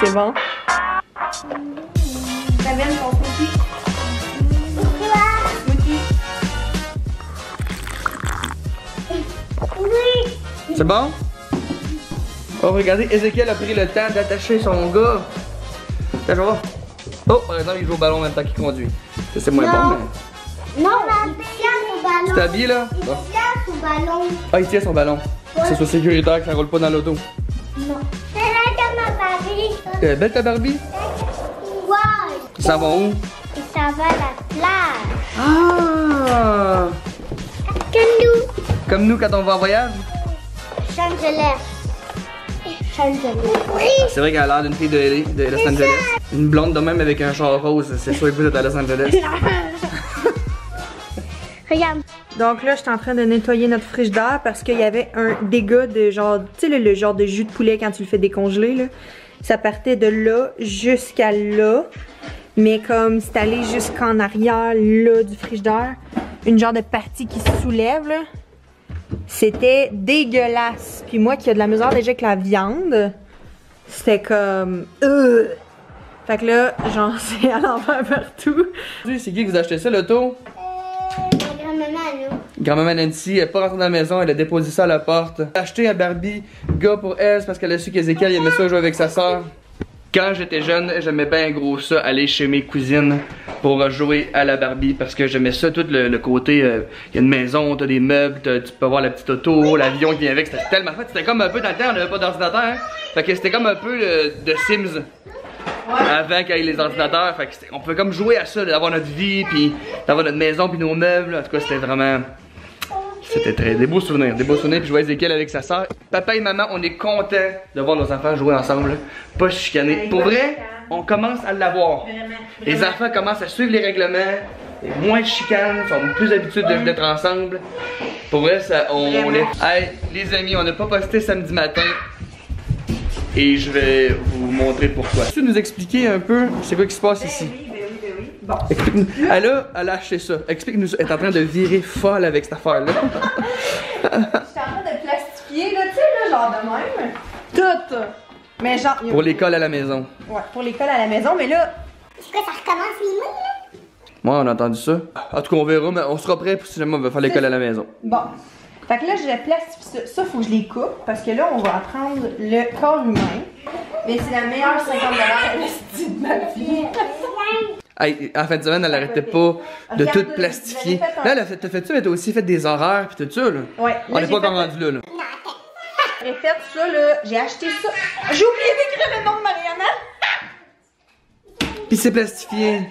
C'est bon. Ça vient de ton smoothie. Oui. C'est bon? Oh, regardez, Ézéchiel a pris le temps d'attacher son gars. Attends, je vais voir. Oh, par exemple, il joue au ballon en même temps qu'il conduit. Ça, c'est moins bon, mais... Non, il tient son ballon. Tu habillé, là? Il Bon. tient son ballon. Ah, il tient son ballon. Ouais. Que ce soit sécuritaire, que ça roule pas dans l'auto. Non. C'est là que ma Barbie. Belle ta Barbie? Ouais. Ils s'en vont où? Et ça va à la plage. Ah! Comme nous. Comme nous quand on va en voyage? Changeler. Oui. C'est vrai qu'elle a l'air d'une fille de Los Angeles. Une blonde de même avec un char rose, c'est sûr que vous êtes à Los Angeles. Regarde. Donc là, je suis en train de nettoyer notre frigidaire parce qu'il y avait un dégât de genre, tu sais, le genre de jus de poulet quand tu le fais décongeler, là. Ça partait de là jusqu'à là. Mais comme c'est allé jusqu'en arrière, là, du frigidaire, une genre de partie qui se soulève, là. C'était dégueulasse. Puis moi qui a de la misère déjà avec la viande, c'était comme... Fait que là, genre, c'est à l'envers partout. C'est qui vous a acheté ça, l'auto? Ma grand-maman, nous. Grand-maman Nancy, elle est pas rentrée dans la maison, elle a déposé ça à la porte. Elle a acheté un Barbie gars pour elle, c'est parce qu'elle a su qu'Ézéchiel aimait ça jouer avec sa soeur. Quand j'étais jeune, j'aimais bien gros ça, aller chez mes cousines pour jouer à la Barbie parce que j'aimais ça, tout le côté, il y a une maison, t'as des meubles, tu peux voir la petite auto, l'avion qui vient avec, c'était tellement fait, c'était comme un peu dans le temps, on n'avait pas d'ordinateur, hein? Fait que c'était comme un peu de Sims. Avant qu'il y ait les ordinateurs, fait que on pouvait comme jouer à ça, d'avoir notre vie, puis d'avoir notre maison, puis nos meubles, en tout cas c'était vraiment... C'était des beaux souvenirs, puis je voyais Ézéchiel avec sa soeur. Papa et maman, on est contents de voir nos enfants jouer ensemble, là. Pas chicaner. Pour vrai, on commence à l'avoir. Les enfants commencent à suivre les règlements, il y a moins de chicanes, ils sont plus habitués d'être ensemble. Pour vrai, ça, on est... Hey, les amis, on n'a pas posté samedi matin. Et je vais vous montrer pourquoi. Tu peux nous expliquer un peu c'est quoi qui se passe ici? Oui. Bon. Explique-nous. Elle a acheté ça. Explique-nous ça. Elle est en train de virer folle avec cette affaire-là. Je suis en train de plastifier, là, tu sais, là, genre de même. Tout. Mais genre... Pour l'école à la maison. Ouais, pour l'école à la maison, mais là... Est-ce que ça recommence les mains, là? Moi, on a entendu ça. En tout cas, on verra, mais on sera prêt pour si jamais on veut faire l'école à la maison. Bon. Fait que là, je plastifie ça. Ça, faut que je les coupe parce que là, on va apprendre le corps humain. Mais c'est la meilleure 50$ investie de ma vie. Hey, en fin de semaine, elle arrêtait pas de tout plastifier. Là, t'as fait ça, mais t'as aussi fait des horaires pis tout ça, là. Ouais. On n'est pas encore rendu là, là. J'ai fait ça, là. J'ai acheté ça. J'ai oublié d'écrire le nom de Mariana. Pis c'est plastifié.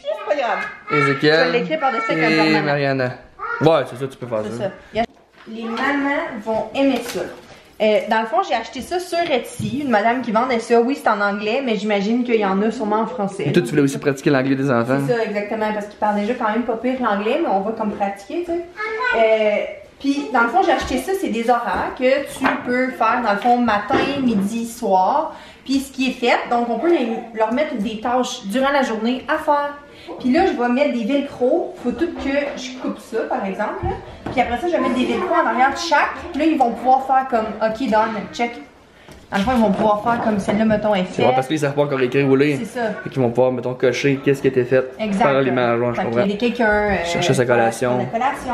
C'est pas grave. Ézéchiel. Je vais l'écrire par-dessus comme et Mariana. Mariana. Ouais, c'est ça, tu peux faire C'est ça. ça. Les mamans vont aimer ça. Dans le fond, j'ai acheté ça sur Etsy. Une madame qui vendait ça. Oui, c'est en anglais, mais j'imagine qu'il y en a sûrement en français. Et toi, tu voulais aussi pratiquer l'anglais des enfants? C'est ça, exactement, parce qu'ils parlent déjà quand même pas pire l'anglais, mais on va comme pratiquer, tu sais. Puis, dans le fond, j'ai acheté ça, c'est des horaires que tu peux faire, dans le fond, matin, midi, soir. Puis, ce qui est fait, donc on peut leur mettre des tâches durant la journée à faire. Puis là, je vais mettre des velcro. Faut tout que je coupe ça, par exemple. Là. Puis après ça, je vais mettre des velcro en arrière de chaque. Puis là, ils vont pouvoir faire comme, OK, done, check. Dans le fond, ils vont pouvoir faire comme celle-là, mettons, est C'est faite. vrai, parce qu'ils savent pas encore écrire ou lire. C'est ça. Fait qu'ils vont pouvoir, mettons, cocher qu'est-ce qui a été fait. Exact. Par l'image, je comprends. Il y a quelqu'un Chercher sa collation. prendre la collation,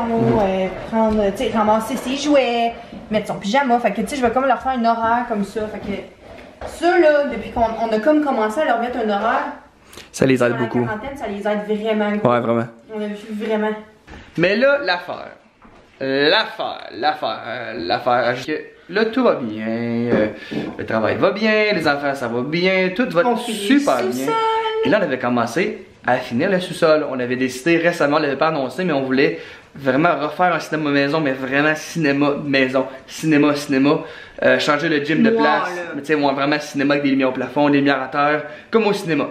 prendre, tu sais, ramasser ses jouets, mettre son pyjama. Fait que, tu sais, je vais comme leur faire un horaire comme ça. Fait que ça, là, depuis qu'on a comme commencé à leur mettre un horaire, Ça les aide dans beaucoup. la quarantaine, ça les aide vraiment. Ouais, vraiment. On a vu vraiment. Mais là, l'affaire, que là, tout va bien, le travail va bien, les enfants, ça va bien, tout va super bien. Et là, on avait commencé à finir le sous-sol. On avait décidé récemment, on l'avait pas annoncé, mais on voulait vraiment refaire un cinéma maison, mais vraiment cinéma maison, cinéma, changer le gym de place, mais tu sais, vraiment cinéma avec des lumières au plafond, des lumières à terre, comme au cinéma.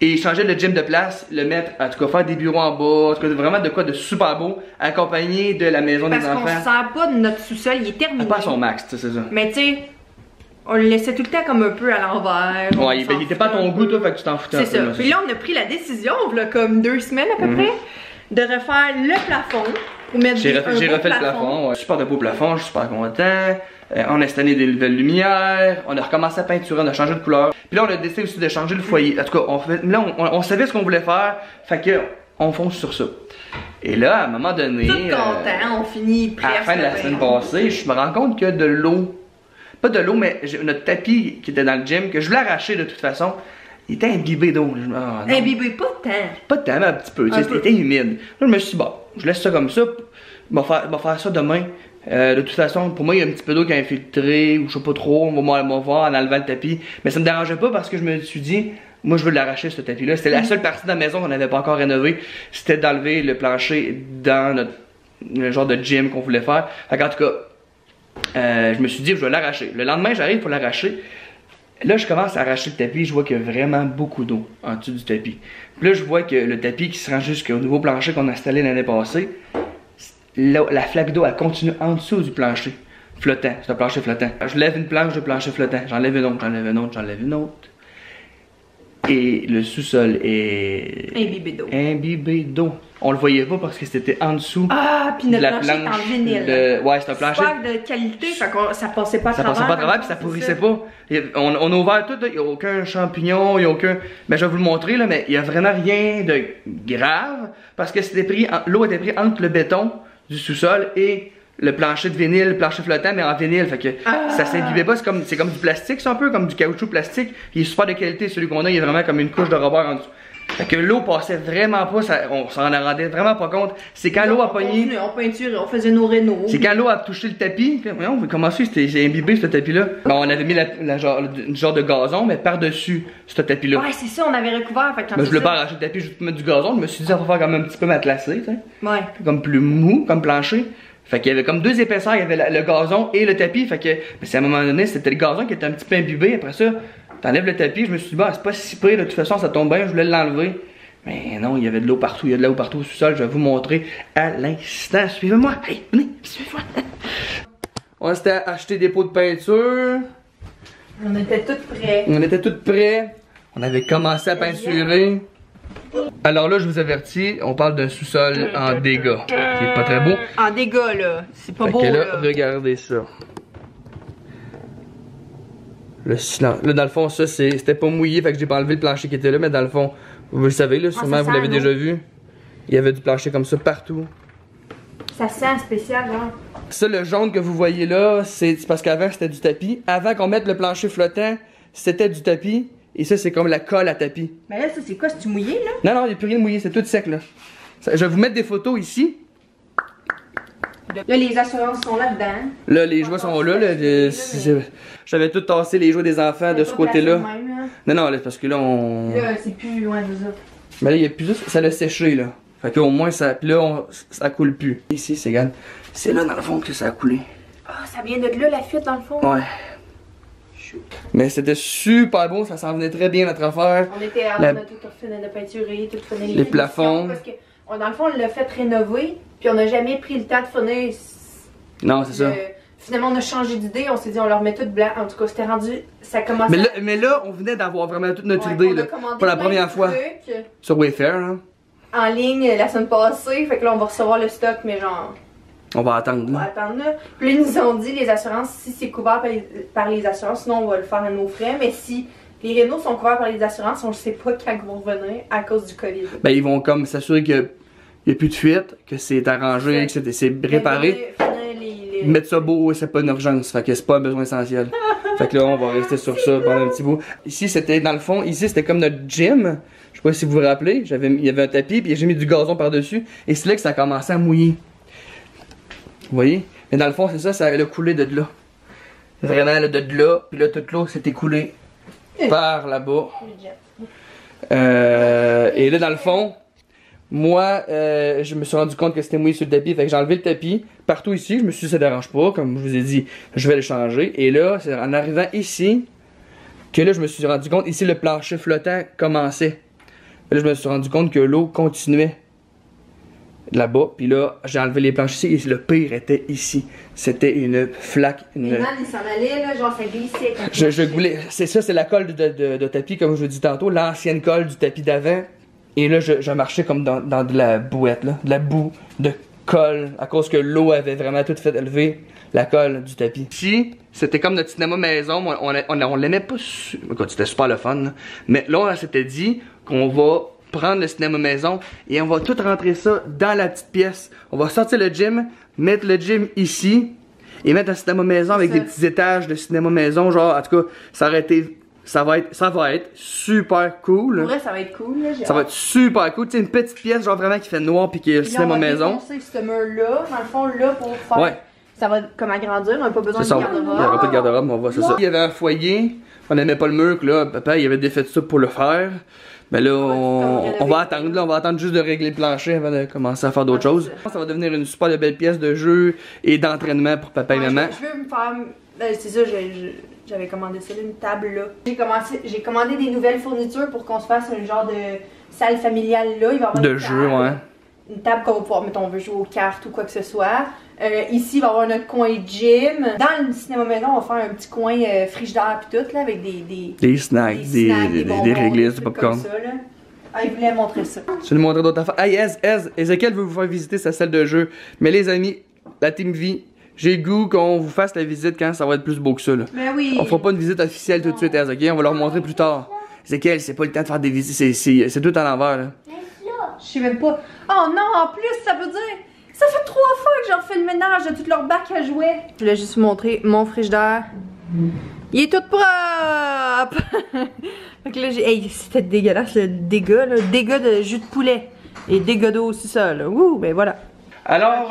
Et changer le gym de place, le mettre, en tout cas faire des bureaux en bas, en tout cas vraiment de quoi de super beau, accompagné de la maison des enfants. Parce qu'on se sert pas de notre sous-sol, il est terminé. Pas à son max, tu sais, c'est ça. Mais tu sais, on le laissait tout le temps comme un peu à l'envers. Ouais, il était pas à ton goût, toi, fait que tu t'en foutais un peu. C'est ça. Là, Puis là, on a pris la décision, là, comme 2 semaines à peu près, de refaire le plafond. J'ai refait le plafond, ouais. Super de beau plafond, je suis super content. On a installé des nouvelles lumières, on a recommencé à peinturer, on a changé de couleur. Puis là on a décidé aussi de changer le foyer. En tout cas, on savait ce qu'on voulait faire, fait que on fonce sur ça. Et là, à un moment donné, tout content, on finit presque. À la fin de la semaine passée, je me rends compte que de l'eau, pas de l'eau, mais notre tapis qui était dans le gym, que je voulais arracher de toute façon, il était imbibé d'eau. Imbibé, pas de temps. Pas de temps, mais un petit peu, il était humide. Là, je me suis dit, bon, je laisse ça comme ça, je vais faire ça demain. De toute façon, pour moi, il y a un petit peu d'eau qui a infiltré, ou je sais pas trop, on va voir en enlevant le tapis. Mais ça me dérangeait pas parce que je me suis dit, moi je veux l'arracher ce tapis-là. C'était la seule partie de la maison qu'on n'avait pas encore rénovée. C'était d'enlever le plancher dans le genre de gym qu'on voulait faire. Fait en tout cas, je me suis dit, je vais l'arracher. Le lendemain, j'arrive pour l'arracher. Là, je commence à arracher le tapis, je vois qu'il y a vraiment beaucoup d'eau en dessous du tapis. Puis là, je vois que le tapis qui se rend jusqu'au nouveau plancher qu'on a installé l'année passée, la flaque d'eau, elle continue en dessous du plancher flottant. C'est un plancher flottant. Je lève une planche de plancher flottant. J'enlève une autre, j'enlève une autre, j'enlève une autre. Et le sous-sol est imbibé d'eau. On le voyait pas parce que c'était en dessous. Ah, puis notre plancher est en vinyle. Ouais, c'est un plancher. Super de qualité, fait que ça passait pas à travers. Ça passait pas à travers, puis ça pourrissait pas. On a ouvert tout, il n'y a aucun champignon, il n'y a aucun. Mais je vais vous le montrer, là, mais il n'y a vraiment rien de grave. Parce que l'eau était prise entre le béton du sous-sol et le plancher de vinyle, le plancher flottant, mais en vinyle. Fait que ça s'imbibait pas, c'est comme du plastique, c'est un peu comme du caoutchouc plastique. Il est super de qualité, celui qu'on a, il est vraiment comme une couche de rubber en dessous. Fait que l'eau passait vraiment pas, on s'en rendait vraiment pas compte. C'est quand l'eau a pogné. On peinturait, on faisait nos rénaux. C'est quand l'eau a touché le tapis. Comment ça, c'était imbibé ce tapis-là? Ben, on avait mis genre de gazon, mais par-dessus ce tapis-là. Ouais, c'est ça, on avait recouvert. Fait que je voulais pas arracher le tapis juste pour mettre du gazon. Je me suis dit, ça va faire comme un petit peu matelassé, tu sais. Ouais. Comme plus mou, comme plancher. Fait qu'il y avait comme deux épaisseurs, il y avait le gazon et le tapis. Fait que, à un moment donné, c'était le gazon qui était un petit peu imbibé. Après ça, t'enlèves le tapis. Je me suis dit, bah, c'est pas si près, de toute façon, ça tombe bien, je voulais l'enlever. Mais non, il y avait de l'eau partout, il y a de l'eau partout au sous-sol. Je vais vous montrer à l'instant. Suivez-moi. Hey, venez, suivez-moi. On s'était acheté des pots de peinture. On était tous prêts. On était tous prêts. On avait commencé à peinturer. Alors là, je vous avertis, on parle d'un sous-sol en dégâts, qui est pas très beau. En dégâts, là. C'est pas beau, là. Regardez ça. Le silence. Là, dans le fond, ça, c'était pas mouillé, fait que j'ai pas enlevé le plancher qui était là, mais dans le fond, vous le savez, là, sûrement, vous l'avez déjà vu. Il y avait du plancher comme ça partout. Ça sent spécial, hein. Ça, le jaune que vous voyez là, c'est parce qu'avant, c'était du tapis. Avant qu'on mette le plancher flottant, c'était du tapis. Et ça, c'est comme la colle à tapis. Mais là, ça, c'est quoi? C'est-tu mouillé, là? Non, non, il n'y a plus rien de mouillé, c'est tout sec, là. Je vais vous mettre des photos ici. Là, les assurances sont là-dedans. Là, les jouets sont là. J'avais tout tassé les jouets des enfants de ce côté-là. Non, non, là, parce que là, Là, c'est plus loin de ça. Mais là, il n'y a plus ça, ça l'a séché, là. Fait qu'au moins, ça coule plus. Ici, c'est là, dans le fond, que ça a coulé. Ah, ça vient de là, la fuite, dans le fond? Ouais. Mais c'était super beau, ça s'en venait très bien notre affaire. On a tout refait de peinturer, tout fait les plafonds. Parce que, dans le fond, on l'a fait rénover, puis on n'a jamais pris le temps de finir. Non, c'est ça. Finalement, on a changé d'idée, on s'est dit, on leur met tout blanc. En tout cas, c'était rendu. Ça commençait. Mais là, on venait d'avoir vraiment toute notre idée, là. Pour la première fois. Sur Wayfair, hein. En ligne la semaine passée, fait que là, on va recevoir le stock, mais genre. On va attendre. On va attendre là. Puis là, ils nous ont dit, les assurances, si c'est couvert par les assurances, sinon on va le faire à nos frais. Mais si les rénaux sont couverts par les assurances, on ne sait pas quand ils vont revenir à cause du COVID. Ben, ils vont comme s'assurer qu'il n'y a plus de fuite, que c'est arrangé, que c'est réparé. Mettre ça beau, c'est pas une urgence. Fait que c'est pas un besoin essentiel. Fait que là, on va rester sur ça pendant un petit bout. Ici, c'était dans le fond, ici, c'était comme notre gym. Je sais pas si vous vous rappelez. Il y avait un tapis, puis j'ai mis du gazon par-dessus. Et c'est là que ça a commencé à mouiller. Vous voyez? Mais dans le fond, c'est ça, ça a coulé de là. Vraiment, là, de là, puis là, toute l'eau s'est écoulée par là-bas. Et là, dans le fond, moi, je me suis rendu compte que c'était mouillé sur le tapis. Fait que j'ai enlevé le tapis partout ici. Je me suis dit, ça dérange pas. Comme je vous ai dit, je vais le changer. Et là, c'est en arrivant ici que là, je me suis rendu compte, ici, le plancher flottant commençait. Là, je me suis rendu compte que l'eau continuait là-bas, puis là, j'ai enlevé les planches ici, et le pire était ici. C'était une flaque. Il s'en allait, là, genre ça glissait. Je voulais. C'est ça, c'est la colle de tapis, comme je vous dis tantôt, l'ancienne colle du tapis d'avant. Et là, je marchais comme dans de la bouette, là, de la boue de colle à cause que l'eau avait vraiment tout fait élever la colle du tapis. Ici, c'était comme notre cinéma maison, on l'aimait pas, écoute, c'était super le fun, là. Mais là on s'était dit qu'on va prendre le cinéma maison et on va tout rentrer ça dans la petite pièce. On va sortir le gym, mettre le gym ici et mettre un cinéma maison avec des petits étages de cinéma maison, genre en tout cas, ça va être super cool. Pour vrai, ça va être cool. Là, ça va être super cool. Tu sais, une petite pièce, genre vraiment qui fait noir puis qui est le cinéma maison. On va ce mur-là, dans le fond, là, pour faire. Ouais. Ça va comme agrandir, on n'a pas besoin de garde-robe. Il n'y aura pas de garde-robe, mais on va, c'est ça. Il y avait un foyer, on n'aimait pas le mur, que là, papa, il avait défait ça pour le faire. Mais là, on va attendre, là, on va attendre juste de régler le plancher avant de commencer à faire d'autres choses. Ça va devenir une super belle pièce de jeu et d'entraînement pour papa et maman. Je veux me faire. C'est ça, j'avais commandé ça, une table là. J'ai commandé des nouvelles fournitures pour qu'on se fasse un genre de salle familiale là. Il va y avoir de jeu, ouais. Une table qu'on va pouvoir, mettons, on veut jouer aux cartes ou quoi que ce soit. Ici, il va y avoir notre coin gym. Dans le cinéma maison, on va faire un petit coin frigidaire pis tout, là, avec des snacks, des réglisses, du popcorn. Ah, il voulait montrer ça. Je vais nous montrer d'autres affaires. Hey, Ezekiel veut vous faire visiter sa salle de jeu. Mais les amis, la Team V, j'ai le goût qu'on vous fasse la visite quand ça va être plus beau que ça, là. Mais oui. On fera pas une visite officielle tout de suite, ok? On va leur montrer plus tard. Ezekiel, c'est pas le temps de faire des visites, c'est tout à l'envers, là. Je sais même pas. Oh non, en plus, ça veut dire. Ça fait 3 fois que j'en fais le ménage de tout leur bac à jouets. Je voulais juste vous montrer mon frigidaire. Il est tout propre! Donc là, hey, c'était dégueulasse le dégât, là. Dégât de jus de poulet. Et dégât d'eau aussi, ça, là. Ouh, ben voilà. Alors,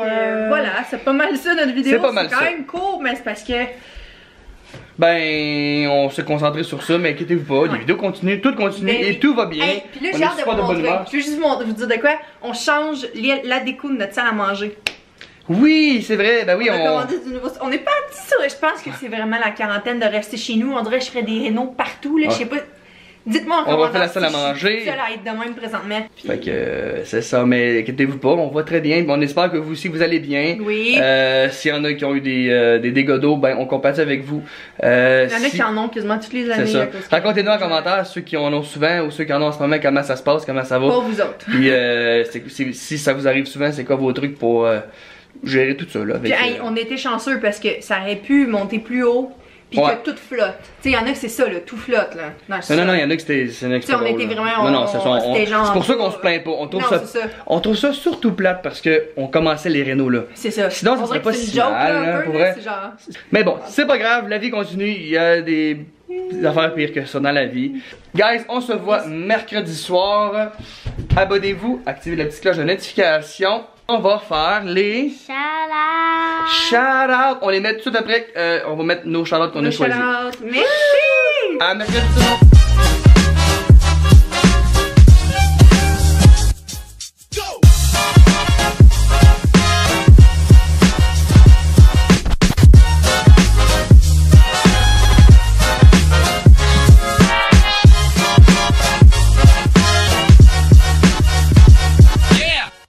voilà, c'est pas mal ça notre vidéo. C'est pas mal ça. C'est quand même court, mais c'est parce que. Ben, on s'est concentré sur ça, mais inquiétez-vous pas, les vidéos continuent, tout continue et tout va bien. Hey, puis là, j'ai hâte de vous montrer. Je veux juste vous dire de quoi. On change la déco de notre salle à manger. Oui, c'est vrai, ben oui, on a commandé du nouveau. On est parti sur. Je pense que c'est vraiment la quarantaine de rester chez nous. On dirait que je ferais des rénaux partout, là. Je sais pas. Dites-moi en commentaire. On va faire la salle à manger. Je suis à être de même présentement. Puis... Fait que c'est ça, mais inquiétez-vous pas, on va très bien. On espère que vous aussi vous allez bien. Oui. S'il y en a qui ont eu des dégâts d'eau, ben on compatit avec vous. Il y en a qui en ont quasiment toutes les années. C'est ça. Racontez-nous en commentaire ceux qui en ont souvent ou ceux qui en ont en ce moment, comment ça se passe, comment ça va. Pas vous autres. Puis si ça vous arrive souvent, c'est quoi vos trucs pour gérer tout ça là. Avec, puis, hey, on était chanceux parce que ça aurait pu monter plus haut. Pis que tout flotte. Tu sais, il y en a que c'est ça, là, tout flotte, là. Non, il y en a que c'était. On était vraiment. Non, c'est pour ça qu'on se plaint pas. On trouve ça surtout plate parce qu'on commençait les rénaux là. C'est ça. Sinon, ça serait pas si mal, pour vrai. Mais bon, c'est pas grave, la vie continue. Il y a des affaires pires que ça dans la vie. Guys, on se voit mercredi soir. Abonnez-vous, activez la petite cloche de notification. On va faire les shout-out. On les met tout de suite après. On va mettre nos shout-out qu'on a choisis. Merci. À mercredi soir.